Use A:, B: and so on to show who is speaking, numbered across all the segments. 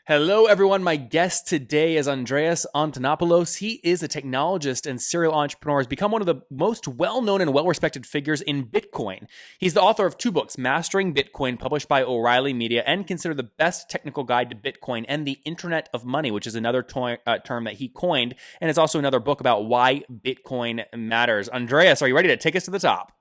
A: Hello, everyone. My guest today is Andreas Antonopoulos. He is a technologist and serial entrepreneur. He's become one of the most well-known and well-respected figures in Bitcoin. He's the author of two books, Mastering Bitcoin, published by O'Reilly Media, and considered the best technical guide to Bitcoin, and the Internet of Money, which is another term that he coined, and it's also another book about why Bitcoin matters. Andreas, are you ready to take us to the top?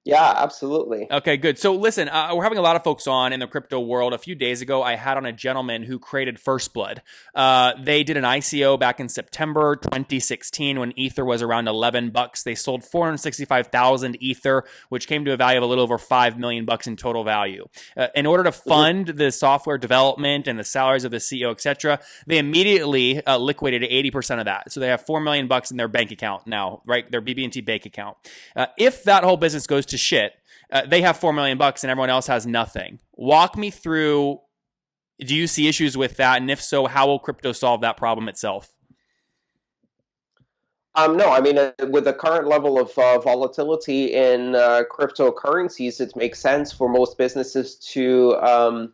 B: Yeah, absolutely.
A: Okay, good. So listen, we're having a lot of folks on in the crypto world. A few days ago, I had on a gentleman who created First Blood. They did an ICO back in September 2016 when Ether was around $11. They sold 465,000 Ether, which came to a value of a little over $5 million in total value. In order to fund the software development and the salaries of the CEO, etc., they immediately liquidated 80% of that. So they have $4 million in their bank account now, right? Their BB&T bank account. If that whole business goes to shit, they have $4 million and everyone else has nothing. Walk me through, do you see issues with that? And if so, how will crypto solve that problem itself?
B: No, I mean, with the current level of volatility in cryptocurrencies, it makes sense for most businesses to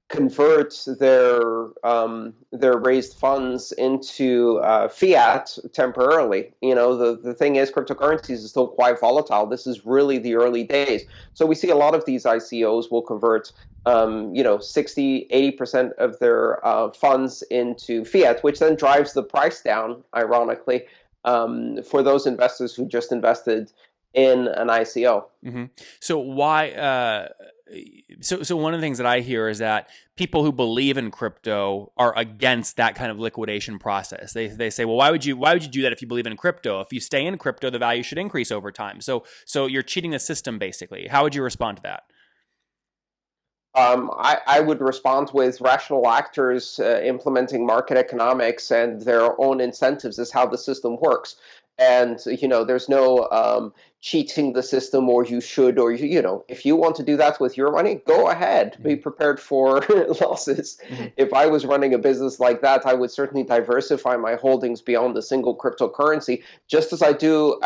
B: convert their raised funds into fiat temporarily. You know, the thing is, cryptocurrencies is still quite volatile. This is really the early days. So we see a lot of these ICOs will convert 60, 80% of their funds into fiat, which then drives the price down, ironically, for those investors who just invested in an ICO.
A: Mm-hmm. So why? So one of the things that I hear is that people who believe in crypto are against that kind of liquidation process. They say, well, why would you do that if you believe in crypto? If you stay in crypto, the value should increase over time. So you're cheating the system, basically. How would you respond to that?
B: I would respond with rational actors implementing market economics and their own incentives is how the system works. And, there's no cheating the system, or you should, or, if you want to do that with your money, go ahead. Be prepared for losses. Mm-hmm. If I was running a business like that, I would certainly diversify my holdings beyond a single cryptocurrency, just as I do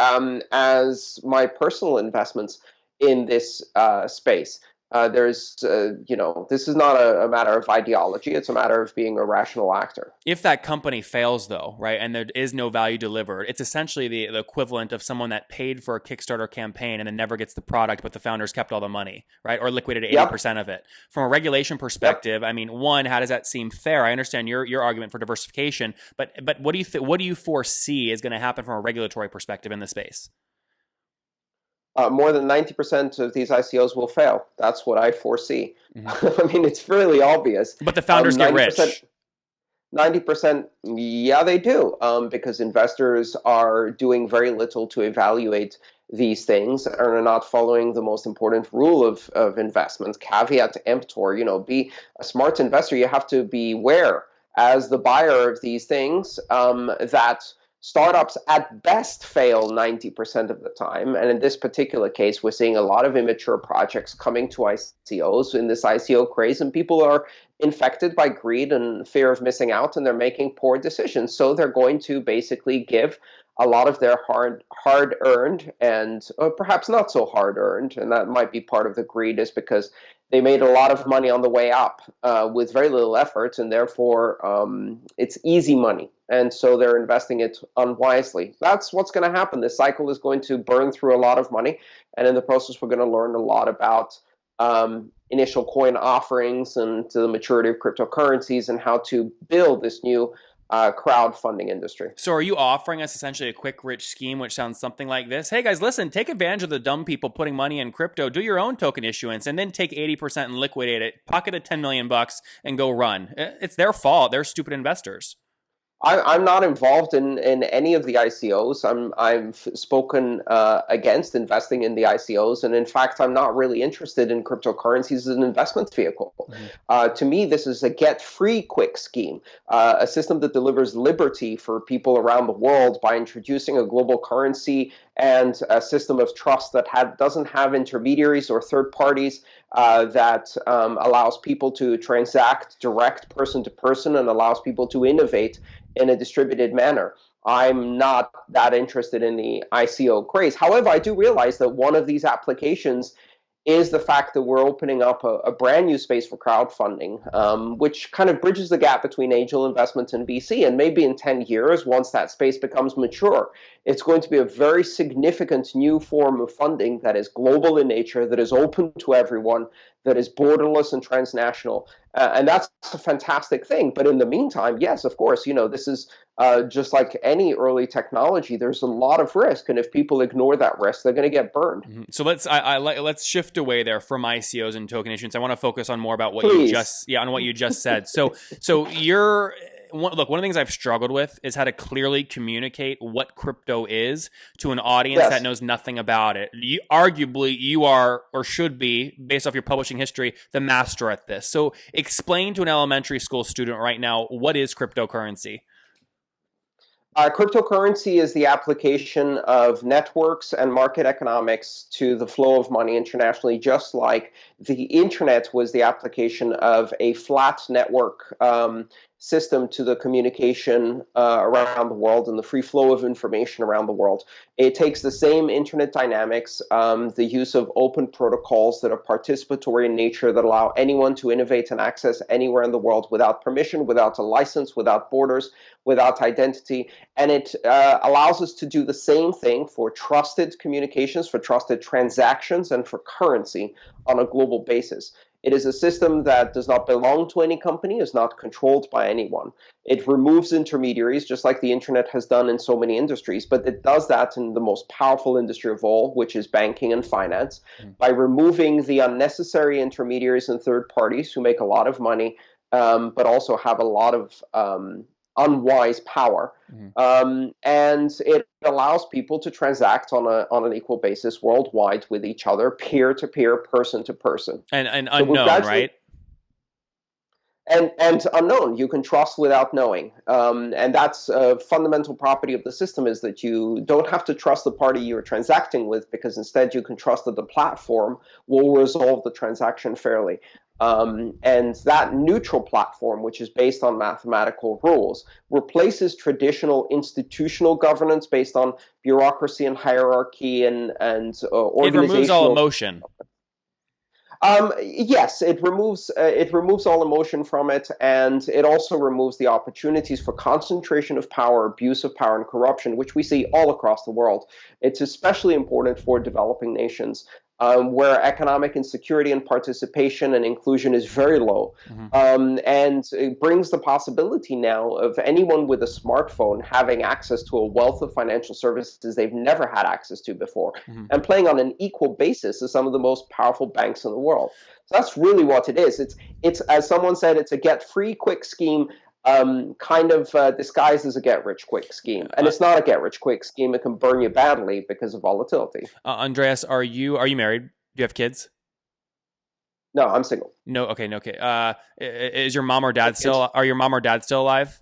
B: as my personal investments in this space. This is not a matter of ideology. It's a matter of being a rational actor.
A: If that company fails, though, right, and there is no value delivered, it's essentially the equivalent of someone that paid for a Kickstarter campaign and then never gets the product, but the founders kept all the money, right, or liquidated 80% of it. From a regulation perspective, I mean, one, how does that seem fair? I understand your argument for diversification, but what do you foresee is going to happen from a regulatory perspective in the space?
B: More than 90% of these ICOs will fail. That's what I foresee. Mm-hmm. I mean, it's fairly obvious.
A: But the founders get rich.
B: 90%, yeah, they do, because investors are doing very little to evaluate these things and are not following the most important rule of investment, caveat emptor. Be a smart investor. You have to beware as the buyer of these things that startups at best fail 90% of the time. And in this particular case, we're seeing a lot of immature projects coming to ICOs in this ICO craze, and people are infected by greed and fear of missing out, and they're making poor decisions. So they're going to basically give a lot of their hard-earned and perhaps not so hard-earned, and that might be part of the greed, is because they made a lot of money on the way up with very little effort, and therefore it's easy money. And so they're investing it unwisely. That's what's going to happen. This cycle is going to burn through a lot of money, and in the process, we're going to learn a lot about initial coin offerings and the maturity of cryptocurrencies and how to build this new crowdfunding industry.
A: So are you offering us essentially a quick rich scheme, which sounds something like this? Hey guys, listen, take advantage of the dumb people putting money in crypto, do your own token issuance, and then take 80% and liquidate it, pocket $10 million and go run. It's their fault. They're stupid investors.
B: I'm not involved in any of the ICOs. I've spoken against investing in the ICOs, and in fact, I'm not really interested in cryptocurrencies as an investment vehicle. Mm-hmm. To me, this is a get-free quick scheme, a system that delivers liberty for people around the world by introducing a global currency and a system of trust that doesn't have intermediaries or third parties, that allows people to transact direct person to person and allows people to innovate in a distributed manner. I'm not that interested in the ICO craze. However, I do realize that one of these applications is the fact that we're opening up a brand new space for crowdfunding, which kind of bridges the gap between angel investment and VC. And maybe in 10 years, once that space becomes mature, it's going to be a very significant new form of funding that is global in nature, that is open to everyone, that is borderless and transnational. And that's a fantastic thing. But in the meantime, yes, of course, this is just like any early technology. There's a lot of risk, and if people ignore that risk, they're going to get burned.
A: Mm-hmm. So let's shift away there from ICOs and token issuance. I want to focus on more about what
B: Please.
A: you just said. So you're. Look, one of the things I've struggled with is how to clearly communicate what crypto is to an audience that knows nothing about it. Arguably, you are, or should be, based off your publishing history, the master at this. So explain to an elementary school student right now, what is cryptocurrency?
B: Cryptocurrency is the application of networks and market economics to the flow of money internationally, just like the internet was the application of a flat network system to the communication around the world and the free flow of information around the world. It takes the same internet dynamics, the use of open protocols that are participatory in nature, that allow anyone to innovate and access anywhere in the world without permission, without a license, without borders, without identity. And it allows us to do the same thing for trusted communications, for trusted transactions, and for currency on a global basis. It is a system that does not belong to any company, is not controlled by anyone. It removes intermediaries, just like the internet has done in so many industries, but it does that in the most powerful industry of all, which is banking and finance, by removing the unnecessary intermediaries and third parties who make a lot of money, but also have a lot of unwise power. And it allows people to transact on an equal basis worldwide with each other, peer to peer, person to person.
A: And unknown, right?
B: And unknown. You can trust without knowing. And that's a fundamental property of the system, is that you don't have to trust the party you're transacting with, because instead you can trust that the platform will resolve the transaction fairly. And that neutral platform, which is based on mathematical rules, replaces traditional institutional governance based on bureaucracy and hierarchy and organizational.
A: It removes all emotion.
B: Yes, it removes all emotion from it, and it also removes the opportunities for concentration of power, abuse of power, and corruption, which we see all across the world. It's especially important for developing nations, where economic insecurity and participation and inclusion is very low. And it brings the possibility now of anyone with a smartphone having access to a wealth of financial services they've never had access to before, and playing on an equal basis as some of the most powerful banks in the world. So that's really what it is. It's as someone said, it's a get-free-quick scheme, kind of disguised as a get-rich-quick scheme. And it's not a get-rich-quick scheme. It can burn you badly because of volatility.
A: Andreas, are you married? Do you have kids?
B: No, I'm single.
A: No, okay, no, okay. Is your mom or dad are your mom or dad still alive?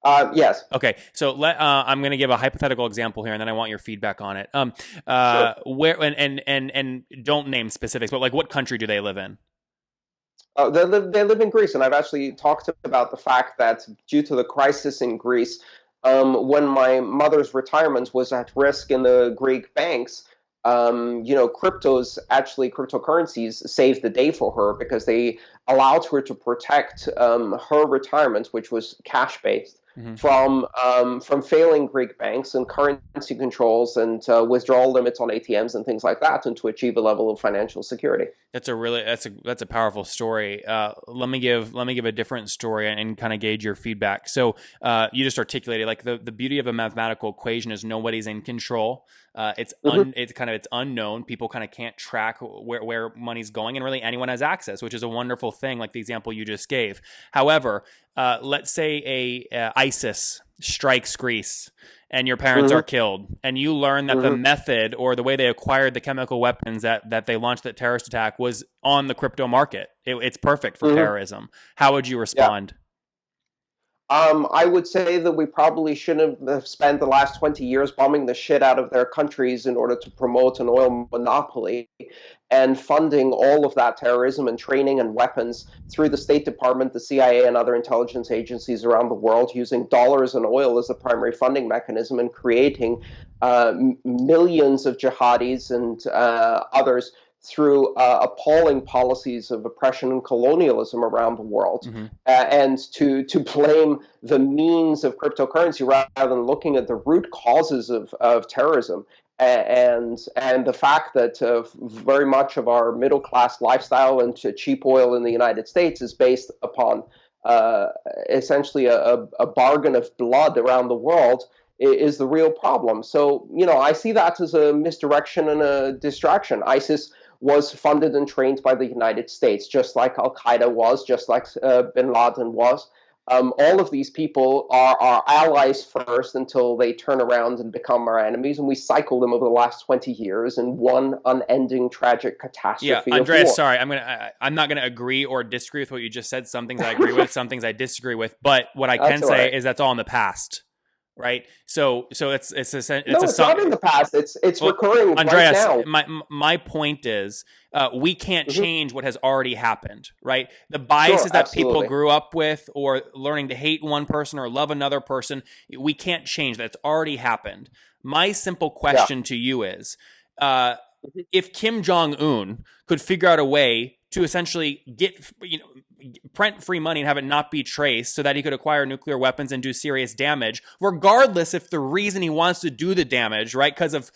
B: Yes.
A: Okay, so I'm going to give a hypothetical example here, and then I want your feedback on it.
B: Sure.
A: Where and don't name specifics, but like what country do they live in?
B: They live in Greece, and I've actually talked about the fact that due to the crisis in Greece, when my mother's retirement was at risk in the Greek banks, cryptocurrencies saved the day for her, because they allowed her to protect her retirement, which was cash-based, from failing Greek banks and currency controls and withdrawal limits on ATMs and things like that, and to achieve a level of financial security.
A: That's a powerful story. Let me give a different story and kind of gauge your feedback. So you just articulated, like, the beauty of a mathematical equation is nobody's in control. It's unknown. People kind of can't track where money's going, and really anyone has access, which is a wonderful thing, like the example you just gave. However, let's say ISIS strikes Greece and your parents are killed, and you learn that the method or the way they acquired the chemical weapons that they launched that terrorist attack was on the crypto market. It's perfect for terrorism. How would you respond?
B: I would say that we probably shouldn't have spent the last 20 years bombing the shit out of their countries in order to promote an oil monopoly, and funding all of that terrorism and training and weapons through the State Department, the CIA, and other intelligence agencies around the world, using dollars and oil as the primary funding mechanism, and creating millions of jihadis and others through appalling policies of oppression and colonialism around the world,
A: Mm-hmm.
B: and to blame the means of cryptocurrency rather than looking at the root causes of terrorism, and the fact that very much of our middle class lifestyle and cheap oil in the United States is based upon essentially a bargain of blood around the world is the real problem. So, I see that as a misdirection and a distraction. ISIS was funded and trained by the United States, just like Al Qaeda was, just like bin Laden was. All of these people are our allies first until they turn around and become our enemies, and we cycle them over the last 20 years in one unending tragic catastrophe.
A: Yeah, Andreas,
B: of war.
A: sorry, I'm not gonna agree or disagree with what you just said. Some things I agree with, some things I disagree with. But what I can say is that's all in the past, right? So it's
B: no, it's not in the past. It's recurring
A: Andreas,
B: right
A: now. My point is, we can't change what has already happened, right? The biases that people grew up with, or learning to hate one person or love another person, we can't change that. It's already happened. My simple question to you is, if Kim Jong-un could figure out a way to essentially get, print free money and have it not be traced so that he could acquire nuclear weapons and do serious damage, regardless if the reason he wants to do the damage, right, because of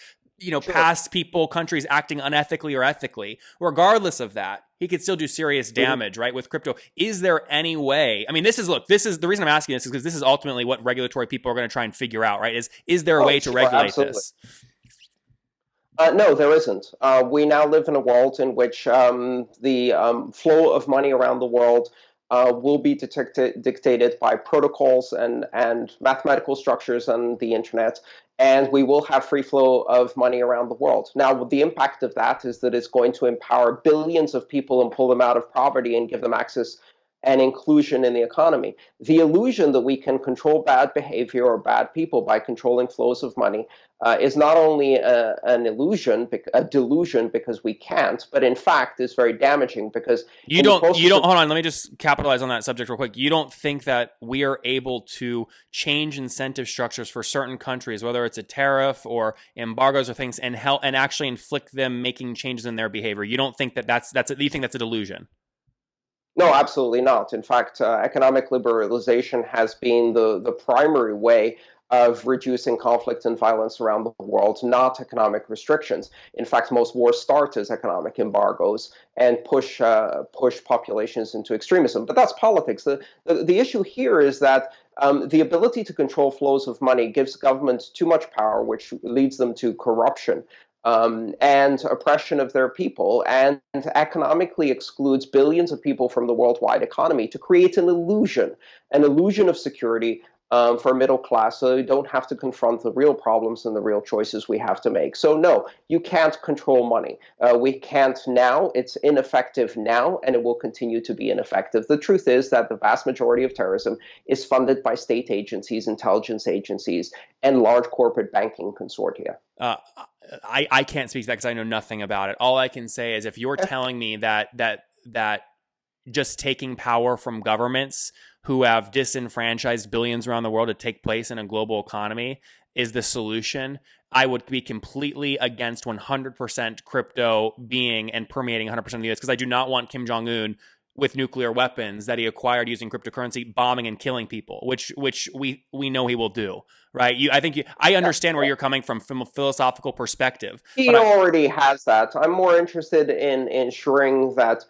A: past people, countries acting unethically or ethically, regardless of that, he could still do serious damage, right, with crypto. Is there any way? I mean, this is the reason I'm asking this is because this is ultimately what regulatory people are going to try and figure out, right? Is there a way to regulate this?
B: No, there isn't. We now live in a world in which the flow of money around the world will be dictated by protocols and mathematical structures on the internet, and we will have free flow of money around the world. Now, the impact of that is that it's going to empower billions of people and pull them out of poverty and give them access and inclusion in the economy. The illusion that we can control bad behavior or bad people by controlling flows of money is not only an illusion, a delusion, because we can't, but in fact is very damaging because
A: you don't hold on, let me just capitalize on that subject real quick. You don't think that we are able to change incentive structures for certain countries, whether it's a tariff or embargoes or things, and actually inflict them making changes in their behavior? You don't think you think that's a delusion?
B: No, absolutely not. In fact, economic liberalization has been the primary way of reducing conflict and violence around the world, not economic restrictions. In fact, most wars start as economic embargoes and push populations into extremism. But that's politics. The issue here is that the ability to control flows of money gives governments too much power, which leads them to corruption. And oppression of their people, and economically excludes billions of people from the worldwide economy to create an illusion of security for middle class, so they don't have to confront the real problems and the real choices we have to make. So no, you can't control money. We can't now. It's ineffective now, and it will continue to be ineffective. The truth is that the vast majority of terrorism is funded by state agencies, intelligence agencies, and large corporate banking consortia.
A: I can't speak to that because I know nothing about it. All I can say is if you're telling me that just taking power from governments who have disenfranchised billions around the world to take place in a global economy is the solution, I would be completely against 100% crypto being and permeating 100% of the US, because I do not want Kim Jong-un with nuclear weapons that he acquired using cryptocurrency bombing and killing people, which we know he will do, right? I understand where you're coming from a philosophical perspective.
B: He already has that. I'm more interested in ensuring that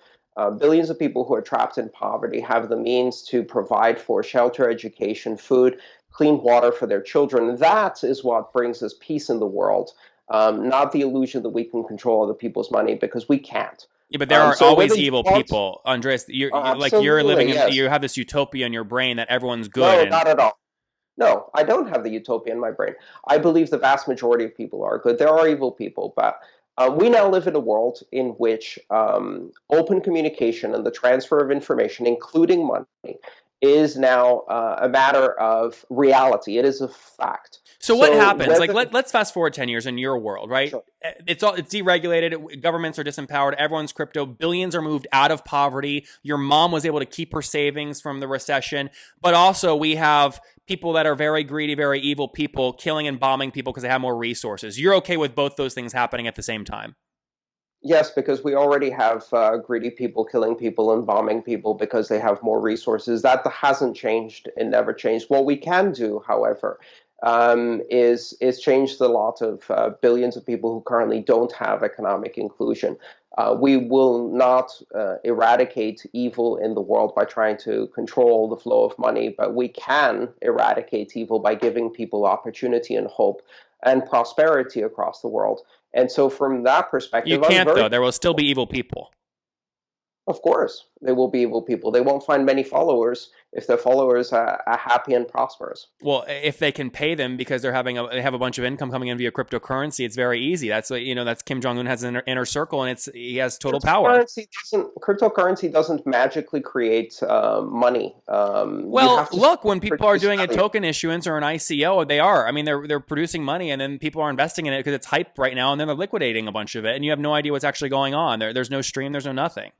B: billions of people who are trapped in poverty have the means to provide for shelter, education, food, clean water for their children. That is what brings us peace in the world, not the illusion that we can control other people's money, because we can't.
A: Yeah, but there are always evil people, Andreas. You have this utopia in your brain that everyone's good.
B: No, not at all. No, I don't have the utopia in my brain. I believe the vast majority of people are good. There are evil people, but we now live in a world in which open communication and the transfer of information, including money, is now a matter of reality. It is a fact.
A: So what happens? Let's fast forward 10 years in your world, right?
B: Sure.
A: It's deregulated. Governments are disempowered. Everyone's crypto. Billions are moved out of poverty. Your mom was able to keep her savings from the recession. But also we have people that are very greedy, very evil people killing and bombing people because they have more resources. You're okay with both those things happening at the same time?
B: Yes, because we already have greedy people killing people and bombing people because they have more resources. That hasn't changed. It never changed. What we can do, however, is change the lot of billions of people who currently don't have economic inclusion. We will not eradicate evil in the world by trying to control the flow of money, but we can eradicate evil by giving people opportunity and hope and prosperity across the world. And so, from that
A: You
B: perspective, I'm
A: can't,
B: very,
A: though. There will still be evil people.
B: of course, they will be evil people. They won't find many followers if their followers are happy and prosperous.
A: Well, if they can pay them because they have a bunch of income coming in via cryptocurrency, it's very easy. That's what, that's Kim Jong Un has an inner circle, and he has total power.
B: Cryptocurrency doesn't magically create money. You
A: Well,
B: have to
A: look, when people are
B: produce
A: doing a
B: value.
A: token issuance or an ICO, they are. I mean, they're producing money, and then people are investing in it because it's hype right now, and then they're liquidating a bunch of it, and you have no idea what's actually going on. There's no stream, there's no nothing.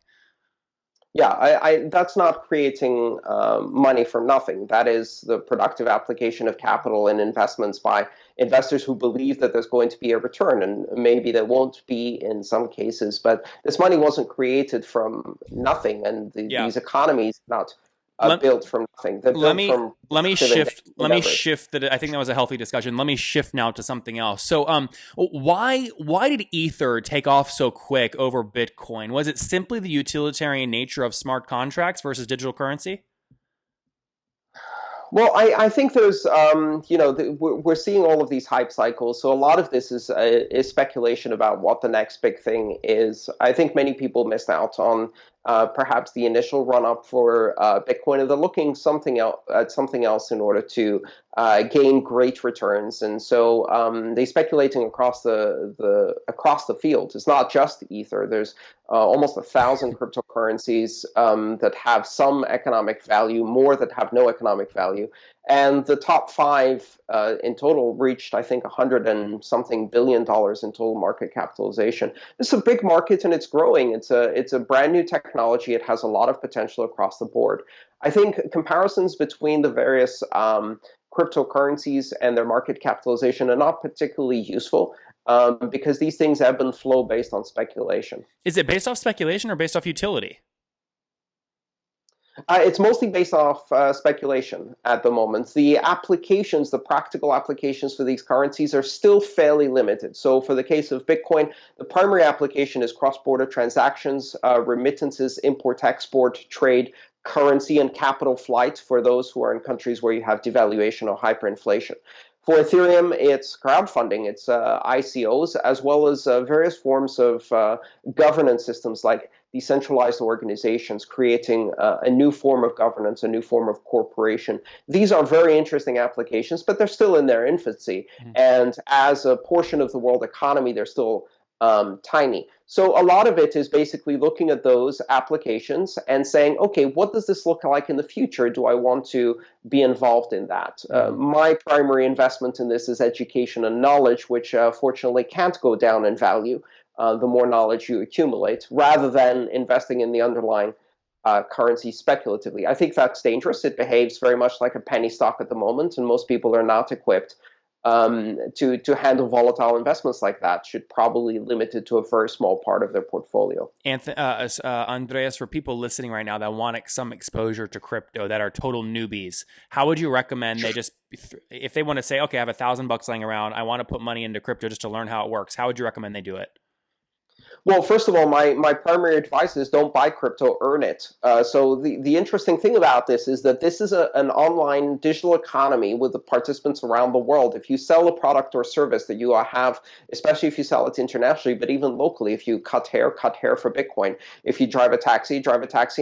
B: Yeah, that's not creating money from nothing. That is the productive application of capital and investments by investors who believe that there's going to be a return, and maybe there won't be in some cases. But this money wasn't created from nothing, and
A: Yeah.
B: these economies not
A: Let,
B: built from nothing. They're
A: let
B: built
A: me
B: from
A: let me
B: productive
A: shift let me
B: endeavors.
A: shift that. I think that was a healthy discussion. Let me shift now to something else. So why did ether take off so quick over bitcoin? Was it simply the utilitarian nature of smart contracts versus digital currency?
B: Well, I think there's, we're seeing all of these hype cycles. So a lot of this is speculation about what the next big thing is. I think many people missed out on perhaps the initial run up for Bitcoin, and they're looking at something else in order to gain great returns. And so they speculating across the field. It's not just Ether. There's almost 1,000 cryptocurrencies that have some economic value, more that have no economic value. And the top five in total reached, I think, 100 and something billion in total market capitalization. It's a big market and it's growing. It's a brand new technology. It has a lot of potential across the board. I think comparisons between the various cryptocurrencies and their market capitalization are not particularly useful because these things ebb and flow based on speculation.
A: Is it based off speculation or based off utility?
B: It's mostly based off speculation at the moment. The applications, the practical applications for these currencies are still fairly limited. So for the case of Bitcoin, the primary application is cross-border transactions, remittances, import-export, trade, currency, and capital flight for those who are in countries where you have devaluation or hyperinflation. For Ethereum, it's crowdfunding, it's ICOs, as well as various forms of governance systems like decentralized organizations, creating a new form of governance, a new form of corporation. These are very interesting applications, but they're still in their infancy.
A: Mm-hmm.
B: And as a portion of the world economy, they're still tiny. So a lot of it is basically looking at those applications and saying, okay, what does this look like in the future? Do I want to be involved in that? My primary investment in this is education and knowledge, which fortunately can't go down in value the more knowledge you accumulate, rather than investing in the underlying currency speculatively. I think that's dangerous. It behaves very much like a penny stock at the moment, and most people are not equipped to handle volatile investments like that. Should probably limit it to a very small part of their portfolio.
A: Andreas, for people listening right now that want some exposure to crypto that are total newbies, how would you recommend they just, if they want to say, okay, I have $1,000 laying around, I want to put money into crypto just to learn how it works, how would you recommend they do it?
B: Well, first of all, my primary advice is don't buy crypto, earn it. So the interesting thing about this is that this is an online digital economy with the participants around the world. If you sell a product or service that you have, especially if you sell it internationally, but even locally, if you cut hair for Bitcoin. If you drive a taxi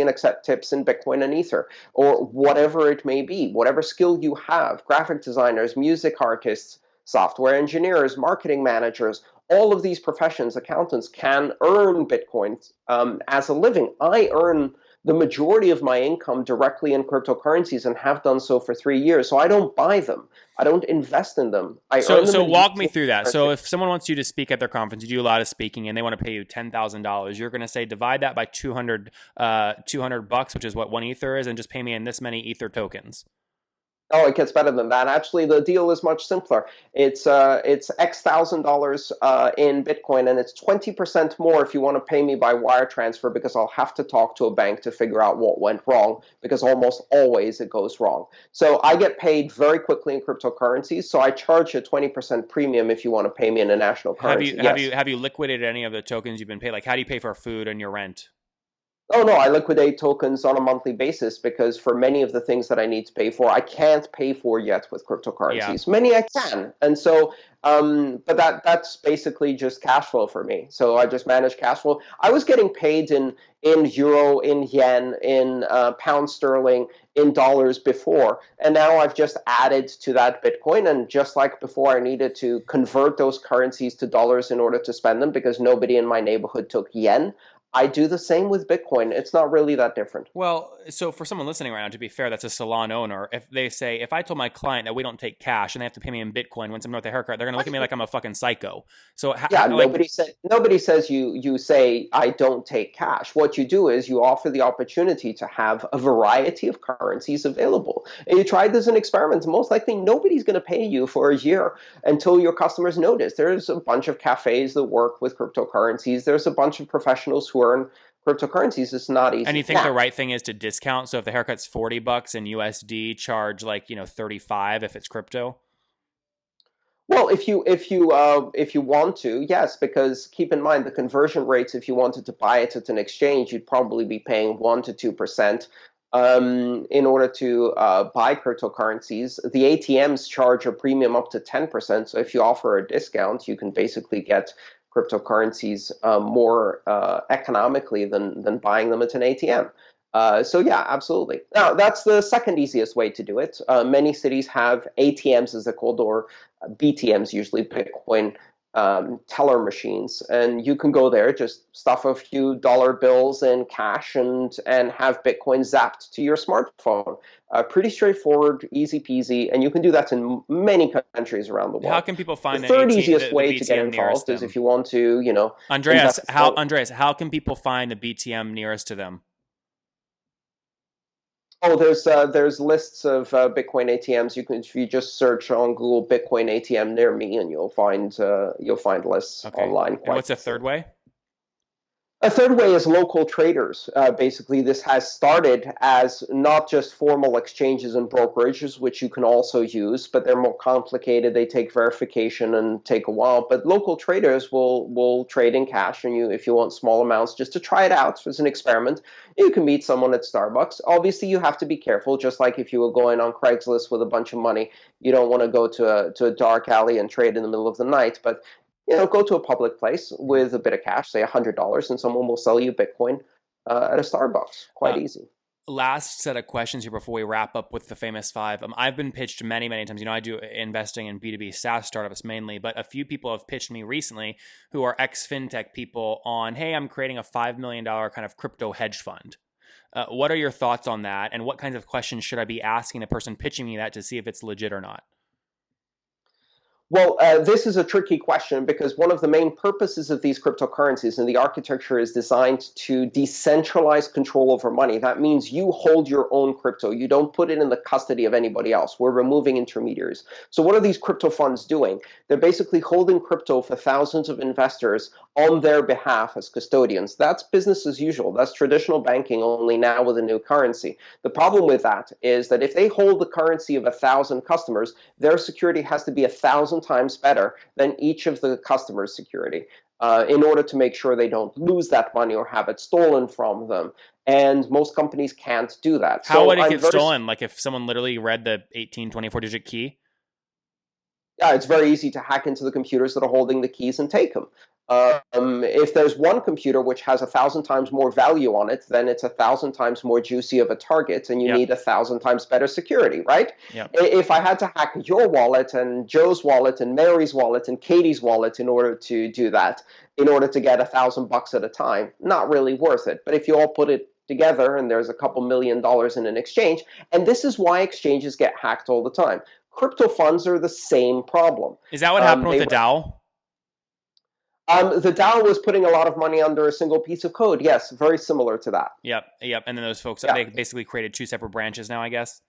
B: and accept tips in Bitcoin and Ether, or whatever it may be, whatever skill you have, graphic designers, music artists, software engineers, marketing managers, all of these professions, accountants, can earn Bitcoin as a living. I earn the majority of my income directly in cryptocurrencies and have done so for 3 years. So I don't buy them. I don't invest in them. I earn them.
A: So walk me through that. So if someone wants you to speak at their conference, you do a lot of speaking, and they want to pay you $10,000, you're going to say divide that by 200 bucks, which is what one ether is, and just pay me in this many ether tokens.
B: Oh, it gets better than that. Actually, the deal is much simpler. It's X $1,000 in Bitcoin, and it's 20% more if you want to pay me by wire transfer because I'll have to talk to a bank to figure out what went wrong because almost always it goes wrong. So I get paid very quickly in cryptocurrencies. So I charge a 20% premium if you want to pay me in a national
A: Have you
B: currency.
A: have
B: Yes.
A: you have you liquidated any of the tokens you've been paid? Like, how do you pay for food and your rent?
B: Oh no, I liquidate tokens on a monthly basis because for many of the things that I need to pay for, I can't pay for yet with
A: Yeah.
B: cryptocurrencies. Many I can, and so, but that's basically just cash flow for me. So I just manage cash flow. I was getting paid in euro, in yen, in pound sterling, in dollars before, and now I've just added to that Bitcoin. And just like before, I needed to convert those currencies to dollars in order to spend them because nobody in my neighborhood took yen. I do the same with Bitcoin. It's not really that different.
A: Well, so for someone listening right now, to be fair, that's a salon owner. If they say, if I told my client that we don't take cash and they have to pay me in Bitcoin once I'm done with the haircut, they're going to look at me like I'm a fucking psycho. So,
B: Yeah,
A: like,
B: nobody says you say I don't take cash. What you do is you offer the opportunity to have a variety of currencies available. And you tried this as an experiment. Most likely nobody's going to pay you for a year until your customers notice. There's a bunch of cafes that work with cryptocurrencies. There's a bunch of professionals who earn cryptocurrencies. It's not
A: and you
B: easy.
A: think the
B: Now,
A: right thing is to discount. So if the haircut's $40 in USD, charge like, 35 if it's crypto.
B: well, if you want to, yes, because keep in mind the conversion rates. If you wanted to buy it at an exchange, you'd probably be paying 1 to 2% in order to buy cryptocurrencies. The ATMs charge a premium up to 10%. So if you offer a discount, you can basically get cryptocurrencies more economically than buying them at an ATM. So yeah, absolutely. Now that's the second easiest way to do it. Many cities have ATMs, as they're called, or BTMs, usually Bitcoin teller machines, and you can go there, just stuff a few dollar bills in cash, and have Bitcoin zapped to your smartphone. Pretty straightforward, easy peasy, and you can do that in many countries around the
A: How
B: world.
A: can people
B: The
A: find
B: third easiest
A: the
B: way to get
A: BTM nearest
B: involved is
A: them?
B: if you want to,
A: Andreas,
B: invest. So,
A: how can people find the BTM nearest to them?
B: oh, there's lists of Bitcoin ATMs. You can, if you just search on Google Bitcoin ATM near me, and you'll find lists
A: Okay.
B: online
A: And
B: quite
A: what's the
B: easily.
A: third way?
B: A third way is local traders. Basically, this has started as not just formal exchanges and brokerages, which you can also use, but they're more complicated. They take verification and take a while. But local traders will trade in cash, and if you want small amounts, just to try it out as an experiment, you can meet someone at Starbucks. Obviously, you have to be careful. Just like if you were going on Craigslist with a bunch of money, you don't want to go to a dark alley and trade in the middle of the night. But go to a public place
A: Mhm.
B: with a bit of cash, say $100, and someone will sell you Bitcoin at a Starbucks. Quite
A: Uh,
B: easy.
A: Last set of questions here before we wrap up with the famous five. I've been pitched many, many times. I do investing in B2B SaaS startups mainly, but a few people have pitched me recently who are ex fintech people on, hey, I'm creating a $5 million kind of crypto hedge fund. What are your thoughts on that? And what kinds of questions should I be asking the person pitching me that to see if it's legit or not?
B: Well, this is a tricky question because one of the main purposes of these cryptocurrencies and the architecture is designed to decentralize control over money. That means you hold your own crypto. You don't put it in the custody of anybody else. We're removing intermediaries. So what are these crypto funds doing? They're basically holding crypto for thousands of investors on their behalf as custodians. That's business as usual. That's traditional banking, only now with a new currency. The problem with that is that if they hold the currency of 1,000 customers, their security has to be 1,000 times better than each of the customers' security in order to make sure they don't lose that money or have it stolen from them. And most companies can't do that.
A: How
B: So
A: would it
B: I'm
A: get
B: very
A: stolen? Like if someone literally read the 1824-digit key?
B: Yeah, it's very easy to hack into the computers that are holding the keys and take them. If there's one computer which has 1,000 times more value on it, then it's 1,000 times more juicy of a target, and you
A: Yep.
B: need 1,000 times better security, right?
A: Yep.
B: If I had to hack your wallet and Joe's wallet and Mary's wallet and Katie's wallet in order to do that, in order to get $1,000 at a time, not really worth it. But if you all put it together and there's a couple $1 million in an exchange, and this is why exchanges get hacked all the time. Crypto funds are the same problem.
A: Is that what happened with
B: They
A: the DAO?
B: The DAO was putting a lot of money under a single piece of code. Yes, very similar to that.
A: Yep. Yep. And then those folks,
B: Yeah.
A: they basically created two separate branches now, I guess.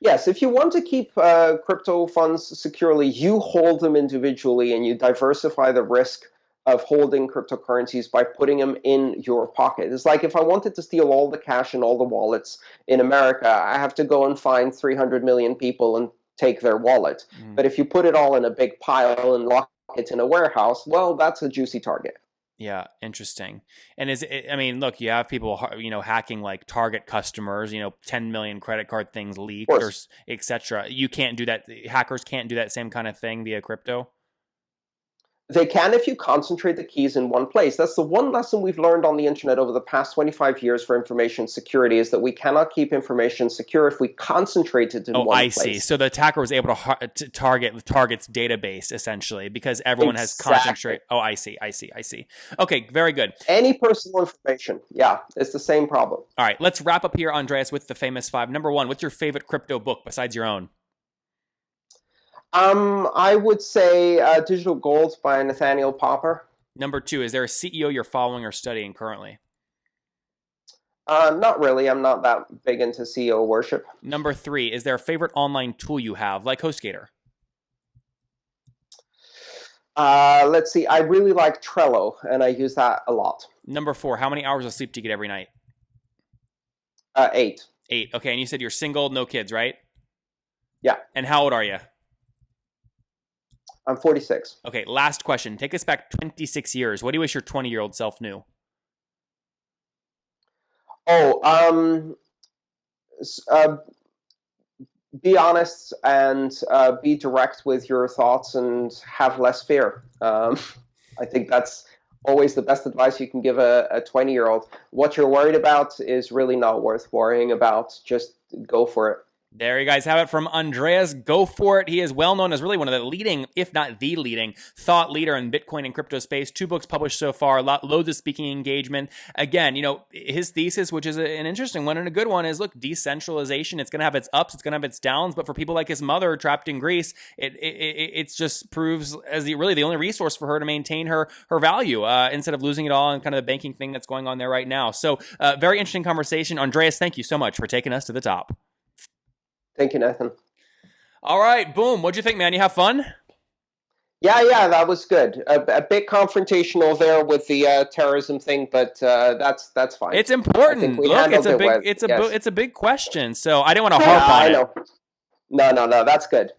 B: Yes, if you want to keep crypto funds securely, you hold them individually and you diversify the risk of holding cryptocurrencies by putting them in your pocket. It's like if I wanted to steal all the cash in all the wallets in America, I have to go and find 300 million people and take their wallet.
A: Mm.
B: But if you put it all in a big pile and lock it in a warehouse, well, that's a juicy target.
A: Yeah, interesting. And is it, I mean, look, you have people, hacking like Target customers, 10 million credit card things
B: Of
A: leaked or
B: course.
A: etc. You can't do that. Hackers can't do that same kind of thing via crypto.
B: They can if you concentrate the keys in one place. That's the one lesson we've learned on the internet over the past 25 years for information security is that we cannot keep information secure if we concentrate it in
A: Oh,
B: one
A: I
B: place.
A: see. So the attacker was able to target the target's database essentially because everyone has
B: Exactly.
A: concentrate. Oh, I see. I see. I see. Okay, very good.
B: Any personal information. Yeah, it's the same problem.
A: All right, let's wrap up here, Andreas, with the famous five. Number one, what's your favorite crypto book besides your own?
B: I would say Digital Gold by Nathaniel Popper.
A: Number two, is there a CEO you're following or studying currently?
B: Not really. I'm not that big into CEO worship.
A: Number three, is there a favorite online tool you have, like HostGator?
B: Let's see. I really like Trello, and I use that a lot.
A: Number four, how many hours of sleep do you get every night?
B: 8.
A: 8. Okay, and you said you're single, no kids, right?
B: Yeah.
A: And how old are you?
B: I'm 46.
A: Okay, last question. Take us back 26 years. What do you wish your 20-year-old self knew?
B: Oh, be honest and be direct with your thoughts and have less fear. I think that's always the best advice you can give a 20-year-old. What you're worried about is really not worth worrying about. Just go for it.
A: There you guys have it from Andreas. Go for it. He is well known as really one of the leading, if not the leading, thought leader in Bitcoin and crypto space. 2 books published so far, loads of speaking engagement. Again, his thesis, which is an interesting one and a good one, is look, decentralization. It's going to have its ups, it's going to have its downs, but for people like his mother trapped in Greece, it just proves as really the only resource for her to maintain her value instead of losing it all in kind of the banking thing that's going on there right now. So, very interesting conversation. Andreas, thank you so much for taking us to the top.
B: Thank you, Nathan.
A: All right, boom. What'd you think, man? You have fun?
B: Yeah, that was good. A bit confrontational there with the terrorism thing, but that's fine.
A: It's important. Look, it's a big question. So I didn't want to harp on
B: I
A: it.
B: know. No, that's good.